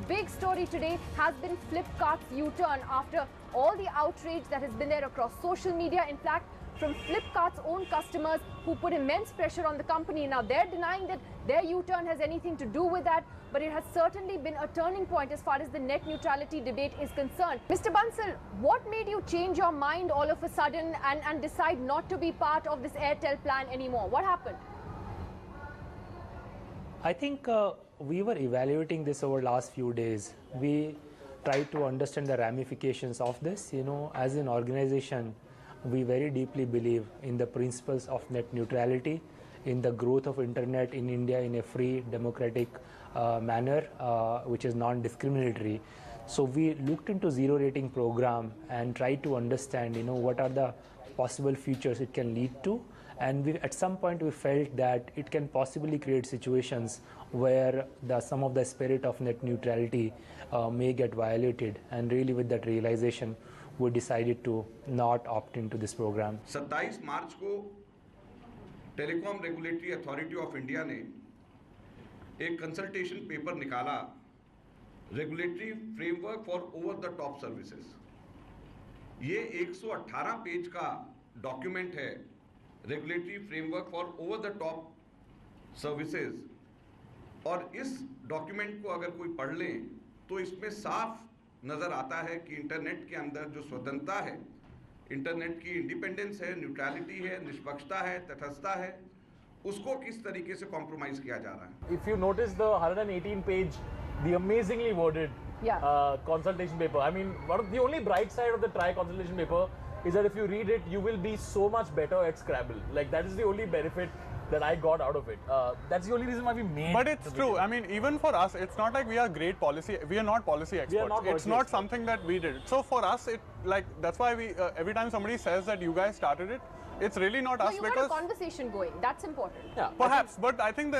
big story today has been Flipkart's U-turn after all the outrage that has been there across social media. In fact, from Flipkart's own customers who put immense pressure on the company. Now, they're denying that their U-turn has anything to do with that, but it has certainly been a turning point as far as the net neutrality debate is concerned. Mr. Bansal, what made you change your mind all of a sudden and decide not to be part of this Airtel plan anymore? What happened? I think we were evaluating this over the last few days. We tried to understand the ramifications of this. You know, as an organization, we very deeply believe in the principles of net neutrality, in the growth of internet in India in a free, democratic manner, which is non-discriminatory. So we looked into zero rating program and tried to understand, you know, what are the possible futures it can lead to. And at some point we felt that it can possibly create situations where some of the spirit of net neutrality may get violated. And really with that realization, we decided to not opt into this program. 27 मार्च को telecom regulatory authority of India ने एक consultation paper निकाला, regulatory framework for over the top services. ये 118 page का document है, regulatory framework for over the top services. और इस document को अगर कोई पढ़ ले तो इसमें साफ नजर आता है कि इंटरनेट के अंदर जो स्वतंत्रता है, इंटरनेट की इंडिपेंडेंस है, न्यूट्रलिटी है, निष्पक्षता है, तटस्थता है, उसको किस तरीके से कॉम्प्रोमाइज किया जा रहा है। If you notice the 118 page, the amazingly worded consultation paper. I mean, the only bright side of the TRAI consultation paper is that if you read it, you will be so much better at Scrabble. Like, that is the only benefit that I got out of it. That's the only reason why we made. But it's true. I mean, even for us, it's not like we are great policy. We are not policy experts. It's not something that we did. So for us, that's why we every time somebody says that you guys started it, it's really not us, you because got a conversation going. That's important. Yeah, perhaps. But I think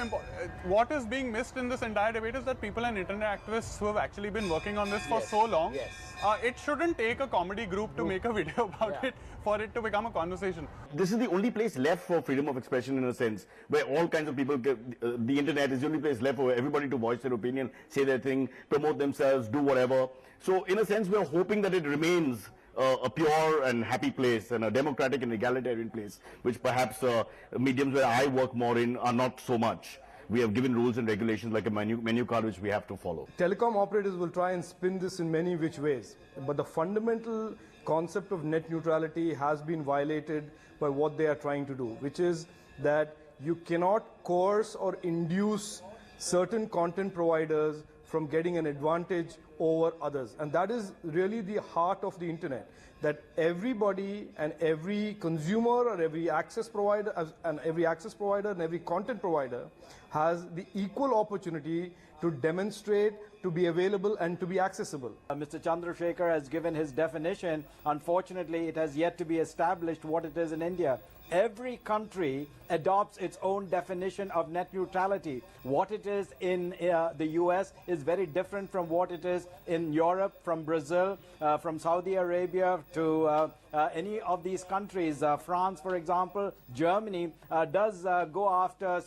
what is being missed in this entire debate is that people and internet activists who have actually been working on this for so long. It shouldn't take a comedy group to make a video about it for it to become a conversation. This is the only place left for freedom of expression, in a sense, where all kinds of people the internet is the only place left for everybody to voice their opinion, say their thing, promote themselves, do whatever. So in a sense, we're hoping that it remains a pure and happy place and a democratic and egalitarian place, which perhaps mediums where I work more in are not so much. We have given rules and regulations like a menu card which we have to follow. Telecom operators will try and spin this in many which ways, but the fundamental concept of net neutrality has been violated by what they are trying to do, which is that you cannot coerce or induce certain content providers from getting an advantage over others. And that is really the heart of the internet, that everybody and every consumer or every access provider and every content provider has the equal opportunity to demonstrate, to be available and to be accessible. Mr. Chandrasekhar has given his definition. Unfortunately, it has yet to be established what it is in India. Every country adopts its own definition of net neutrality. What it is in the US is very different from what it is in Europe, from Brazil, from Saudi Arabia to any of these countries. France, for example, Germany does go after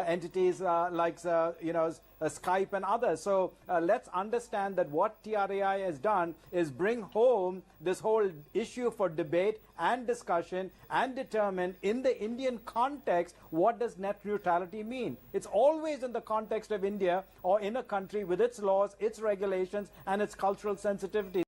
entities like Skype and others. So let's understand that what TRAI has done is bring home this whole issue for debate and discussion and determine in the Indian context what does net neutrality mean. It's always in the context of India or in a country with its laws, its regulations and its cultural sensitivity.